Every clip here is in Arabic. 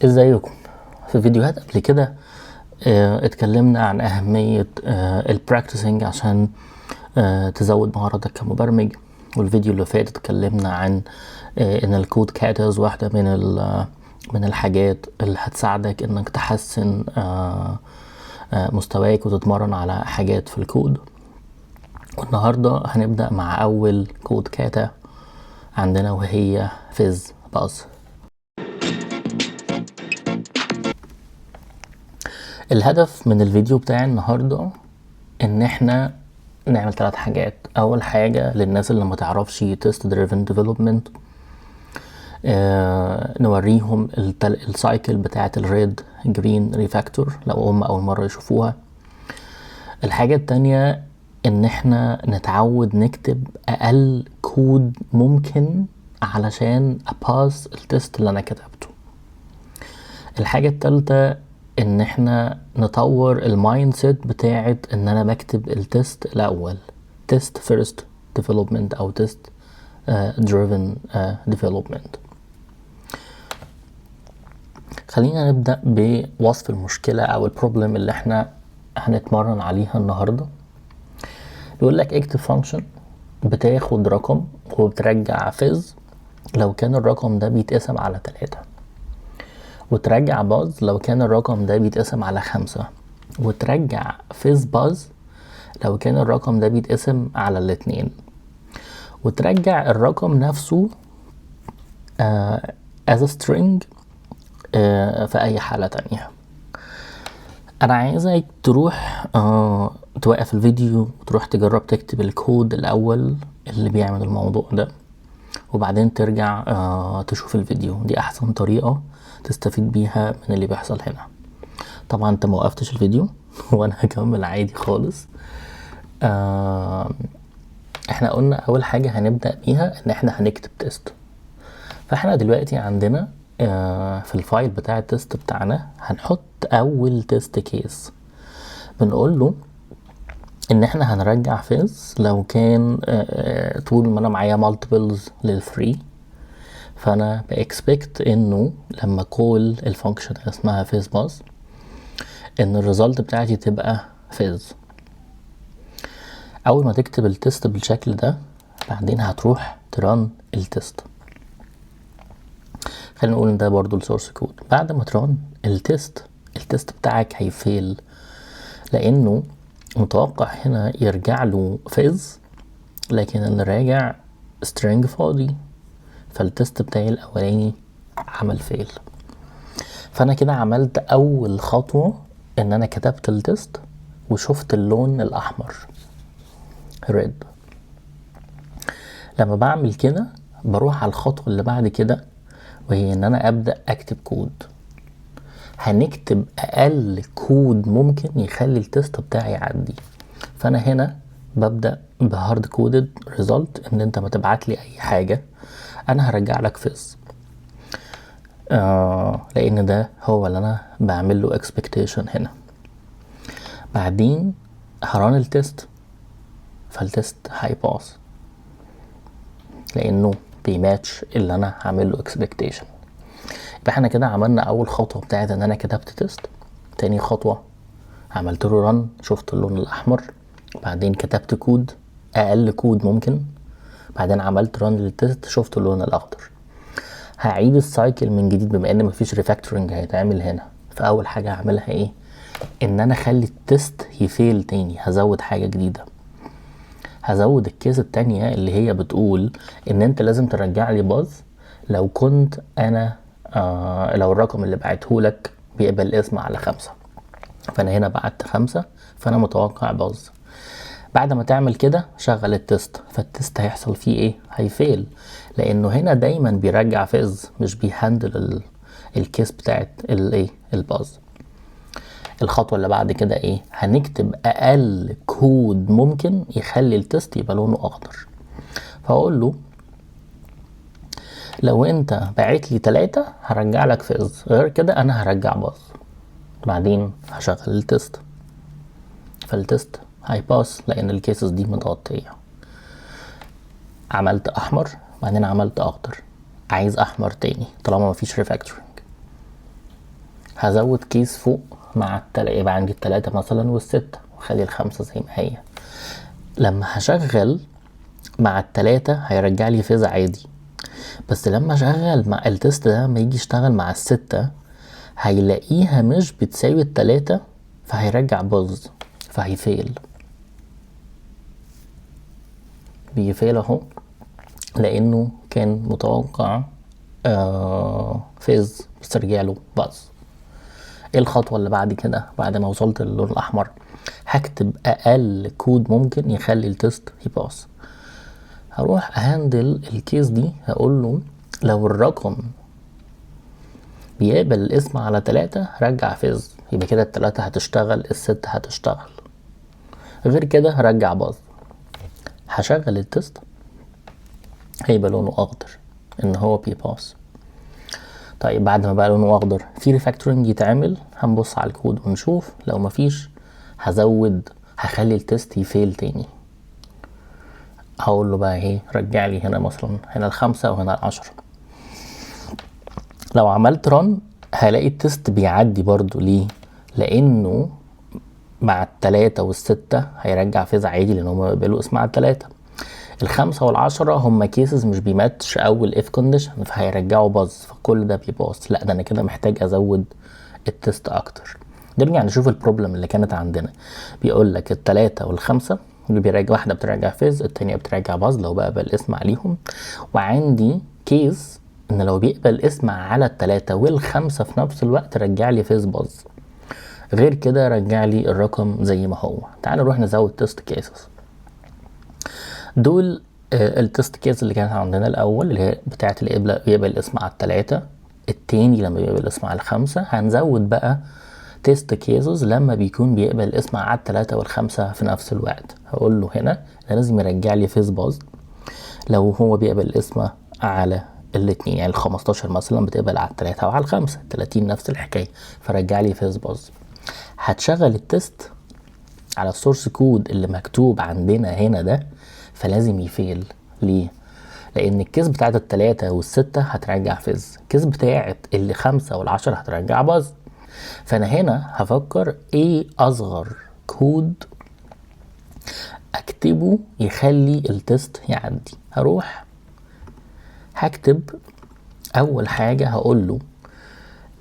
ازيكم؟ في فيديوهات قبل كده اتكلمنا عن أهمية البراكتسنج عشان تزود مهاراتك كمبرمج. والفيديو اللي فات اتكلمنا عن ان الكود كاترز واحدة من الحاجات اللي هتساعدك انك تحسن مستواك وتتمرن على حاجات في الكود. والنهاردة هنبدأ مع أول كود كاتا عندنا وهي فيز باز. الهدف من الفيديو بتاعي النهاردة ان احنا نعمل 3 حاجات. اول حاجة للناس اللي ما تعرفش تيست دريفن ديفلوبمنت، نوريهم السايكل بتاعة الريد جرين ريفاكتور لو هم اول مرة يشوفوها. الحاجة التانية ان احنا نتعود نكتب اقل كود ممكن علشان اباس التست اللي انا كتبته. الحاجة التالتة ان احنا نطور المايند سيت بتاعت ان انا بكتب التست الاول، تيست فيرست ديفلوبمنت او تيست دريفن ديفلوبمنت. خلينا نبدأ بوصف المشكلة او البروبلم اللي احنا هنتمرن عليها النهاردة. يقول لك اكتب فانكشن بتاخد رقم وبترجع فيز لو كان الرقم ده بيتقسم على 3، وترجع باز لو كان الرقم ده بيتقسم على 5، وترجع فيز باز لو كان الرقم ده بيتقسم على 2، وترجع الرقم نفسه as a string في اي حالة تانية. انا عايزك تروح توقف الفيديو وتروح تجرب تكتب الكود الاول اللي بيعمل الموضوع ده، وبعدين ترجع تشوف الفيديو. دي احسن طريقة تستفيد بيها من اللي بيحصل هنا. طبعا انت موقفتش الفيديو وانا هكمل عادي خالص. احنا قلنا اول حاجة هنبدأ بيها ان احنا هنكتب تيست. فاحنا دلوقتي عندنا في الفايل بتاع التيست بتاعنا هنحط اول تيست كيس. بنقول له ان احنا هنرجع فيز لو كان طول ما انا معايا مالتيبلز للفري، فانا باكسبكت انه لما كول الفانكشن اسمها فيز باز ان الريزلت بتاعتي تبقى فيز. اول ما تكتب التيست بالشكل ده بعدين هتروح تران التيست. خلينا نقول ان ده برضو السورس كود. بعد ما تران التيست بتاعك هيفيل لانه متوقع هنا يرجع له فيز لكن اللي راجع string فاضي، فالتيست بتاعي الاولاني عمل فيل. فانا كده عملت اول خطوة ان انا كتبت التيست وشفت اللون الاحمر red. لما بعمل كده بروح على الخطوة اللي بعد كده وهي ان انا ابدأ اكتب كود. هنكتب اقل كود ممكن يخلي التيست بتاعي يعدي. فانا هنا ببدأ بهارد كودد ريزلت ان انت ما تبعت لي اي حاجة، انا هرجع لك فيز لان ده هو اللي انا بعمل له اكسبكتيشن هنا. بعدين هران التيست، فالتيست هيباص لانه بيماتش اللي انا هعمل له اكسبكتيشن. يبقى احنا كده عملنا اول خطوه بتاعت ان انا كتبت تيست. تاني خطوه عملت له رن، شفت اللون الاحمر، بعدين كتبت كود اقل كود ممكن، بعدين عملت رن للتيست شفت اللون الاخضر. هعيد السايكل من جديد بما ان مفيش ريفاكتورنج هيتعمل هنا. فاول حاجه هعملها ايه؟ ان انا اخلي التيست يفيل تاني. هزود حاجه جديده، هزود الكيس التانية اللي هي بتقول ان انت لازم ترجع لي باز لو كنت انا لو الرقم اللي بعتهولك بيقبل اسم على 5. فانا هنا بعت 5، فانا متوقع باز. بعد ما تعمل كده شغل التست، فالتست هيحصل فيه ايه؟ هيفيل لانه هنا دايما بيرجع فيز مش بيهندل الكيس بتاعت الايه الباز. الخطوة اللي بعد كده ايه؟ هنكتب اقل كود ممكن يخلي التست يبقى لونه اخضر. فاقول له لو انت باعت لي 3 هرجع لك فيز، غير كده انا هرجع باز. بعدين هشغل التست، فالتست هيباس لان الكيسز دي متغطية. عملت احمر بعدين عملت اخضر، عايز احمر تاني طالما مفيش ريفاكتورنج. هزود كيس فوق مع يبقى عندي ال3 مثلا وال6 وخلي ال5 زي ما هي. لما هشغل مع ال3 هيرجع لي فيز عادي، بس لما اشغل مع التست ده لما يجي يشتغل مع ال6 هيلاقيها مش بتساوي ال3 فهيرجع باظ فهيفيل. بيفيل اهو لانه كان متوقع فيز بس رجع له باظ. ايه الخطوه اللي بعد كده؟ بعد ما وصلت للون الاحمر هكتب اقل كود ممكن يخلي التست يباظ. هروح اهندل الكيس دي، هقول له لو الرقم بيقبل الاسم على 3 رجع فيز، يبقى كده ال3 هتشتغل ال6 هتشتغل، غير كده رجع باظ. هشغل التست هيبقى لونه اخضر ان هو بيباس. طيب بعد ما بقى لونه اخضر في ريفاكتورنج يتعمل، هنبص على الكود ونشوف. لو مفيش هخلي التست يفيل تاني. هقول له بقى ايه، رجع لي هنا مثلا هنا ال5 وهنا ال10. لو عملت رن هلاقي التست بيعدي برضو. ليه؟ لانه مع ال3 وال6 هيرجع فيز عادي لان هما بيقبلوا اسم على ال3. ال5 وال10 هما كيسز مش بيماتش اول اف كونديشن فهيرجعوا باظ، فكل ده بيباظ. لا ده انا كده محتاج ازود التست اكتر. نرجع نشوف البروبلم اللي كانت عندنا. بيقول لك ال3 وال5 اللي بيراجع، واحده بترجع فيز التانيه بترجع باظ لو بقبل اسم عليهم، وعندي كيس ان لو بيقبل اسم على ال3 وال5 في نفس الوقت رجع لي فيز باظ، غير كده رجع لي الرقم زي ما هو. تعال نروح نزود تيست كيسز. دول التست كيس اللي كانت عندنا الاول اللي هي بتاعه اللي بيقبل الاسم على ال3، التاني لما بيقبل الاسم على ال5. هنزود بقى تيست كيسز لما بيكون بيقبل الاسم على ال3 وال5 في نفس الوقت. هقول له هنا لازم يرجع لي فيز باظ لو هو بيقبل الاسم على الاتنين، يعني ال15 مثلا بتقبل على ال3 وعلى ال5، 30 نفس الحكايه فرجع لي فيز باظ. هتشغل التست على السورس كود اللي مكتوب عندنا هنا ده فلازم يفيل. ليه؟ لان الكيس بتاعت ال3 وال6 هترجع فيز، الكيس بتاعت ال5 وال10 هترجع باظ. فانا هنا هفكر ايه اصغر كود اكتبه يخلي التست يعدي. هروح هكتب اول حاجه هقول له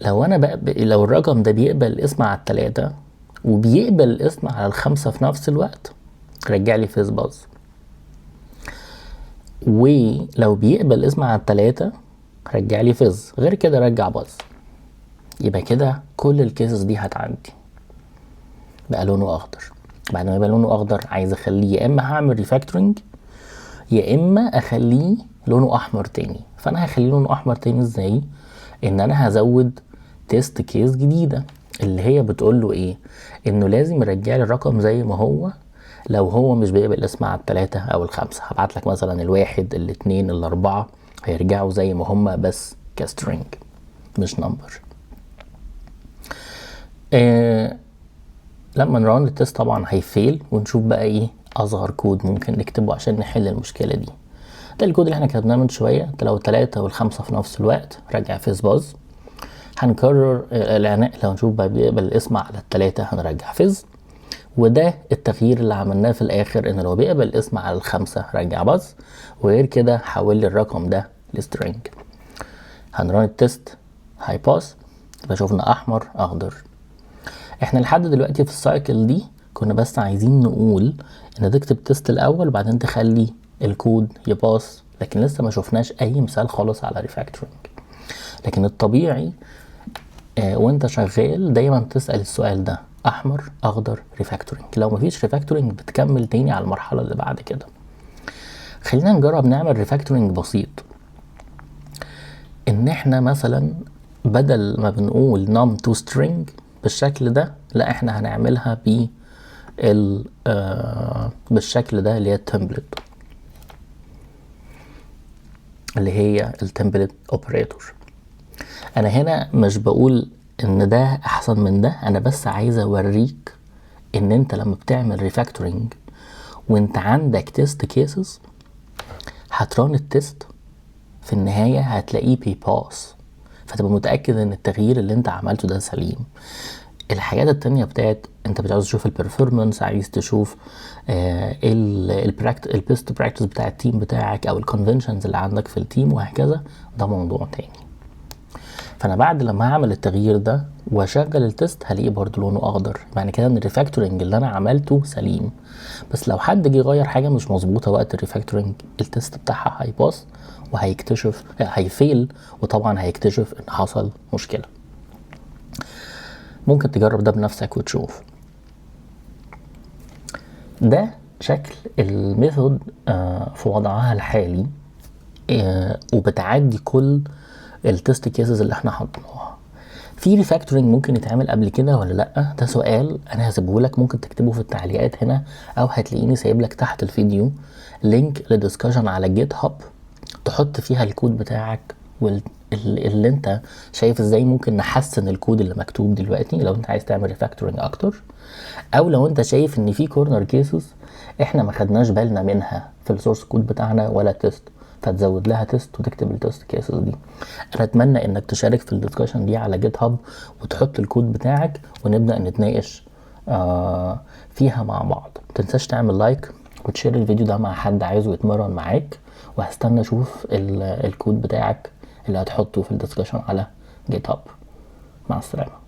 لو انا لو الرقم ده بيقبل الاسم على ال3 وبيقبل الاسم على ال5 في نفس الوقت رجع لي فيز باظ، ولو بيقبل الاسم على ال3 رجع لي فيز، غير كده رجع باظ. يبقى كده كل الكيسز دي هتعدي. بقى لونه اخضر. بعد ما يبقى لونه اخضر عايز اخليه يا اما هعمل ريفاكتورنج يا اما اخليه لونه احمر تاني. فانا هخليه لونه احمر تاني ازاي؟ ان انا هزود تيست كيس جديده اللي هي بتقول له ايه، انه لازم يرجع لي الرقم زي ما هو لو هو مش بيقبل الاسم على ال3 او ال5. هبعت لك مثلا ال1 ال2 ال4 هيرجعوا زي ما هما بس كسترينج مش نمبر. لما نران التست طبعا هيفيل، ونشوف بقى ايه اصغر كود ممكن نكتبه عشان نحل المشكله دي. ده الكود اللي احنا كتبناه من شويه. لو ال3 وال5 في نفس الوقت رجع فيز باظ. هنكرر الاعناء لو نشوف بقى بيقبل الاسم على ال3 هنرجع فيز. وده التغيير اللي عملناه في الاخر، ان لو بيقبل الاسم على ال5 رجع باظ، وغير كده حول لي الرقم ده لسترينج. هنران التست هيباس، يبقى شوفنا احمر اخضر. احنا لحد دلوقتي في السايكل دي كنا بس عايزين نقول ان تكتب تيست الاول وبعدين تخلي الكود يباص، لكن لسه ما شفناش اي مثال خالص على ريفاكتورنج. لكن الطبيعي وانت شغال دايما تسأل السؤال ده، احمر اخضر ريفاكتورنج. لو مفيش ريفاكتورنج بتكمل تاني على المرحلة اللي بعد كده. خلينا نجرب نعمل ريفاكتورنج بسيط. ان احنا مثلا بدل ما بنقول num to string بالشكل ده، لا احنا هنعملها بالشكل ده اللي هي التمبلت، اللي هي التمبلت اوبريتور. انا هنا مش بقول ان ده احسن من ده، انا بس عايز اوريك ان انت لما بتعمل ريفاكتورنج وانت عندك تيست كيسز هتران التيست في النهاية هتلاقيه بيباس. فتبقى متاكد ان التغيير اللي انت عملته ده سليم. الحاجات التانية بتاعت انت عاوز تشوف البرفورمانس، عايز تشوف البيست براكتس بتاع التيم بتاعك او الكونفنشنز اللي عندك في التيم وهكذا، ده موضوع تاني. فانا بعد لما هعمل التغيير ده واشغل التست هلاقيه برضو لونه اخضر، معنى كده ان الريفاكتورنج اللي انا عملته سليم. بس لو حد جه يغير حاجه مش مظبوطه وقت الريفاكتورنج، التست بتاعها هيباص وهيكتشف هيفيل، وطبعا هيكتشف ان حصل مشكله. ممكن تجرب ده بنفسك وتشوف. ده شكل الميثود في وضعها الحالي، وبتعدي كل التست كيسز اللي احنا حطيناها. في ريفاكتورنج ممكن يتعمل قبل كده ولا لا؟ ده سؤال انا هسيبه لك، ممكن تكتبه في التعليقات هنا، او هتلاقيني سايب لك تحت الفيديو لينك لدiscussion على جيت هاب تحط فيها الكود بتاعك واللي انت شايف ازاي ممكن نحسن الكود اللي مكتوب دلوقتي لو انت عايز تعمل ريفاكتورنج اكتر، او لو انت شايف ان في كورنر كيسز احنا ما خدناش بالنا منها في السورس كود بتاعنا ولا تيست، فتزود لها تيست وتكتب التيست كيسز دي. انا اتمنى انك تشارك في الدسكشن دي على جيت هاب وتحط الكود بتاعك ونبدا نتناقش فيها مع بعض. متنساش تعمل لايك وتشير الفيديو ده مع حد عايزه يتمرن معاك، وهستنى اشوف الكود بتاعك اللي هتحطه في الدسكشن على جيت هاب. مع السلامه.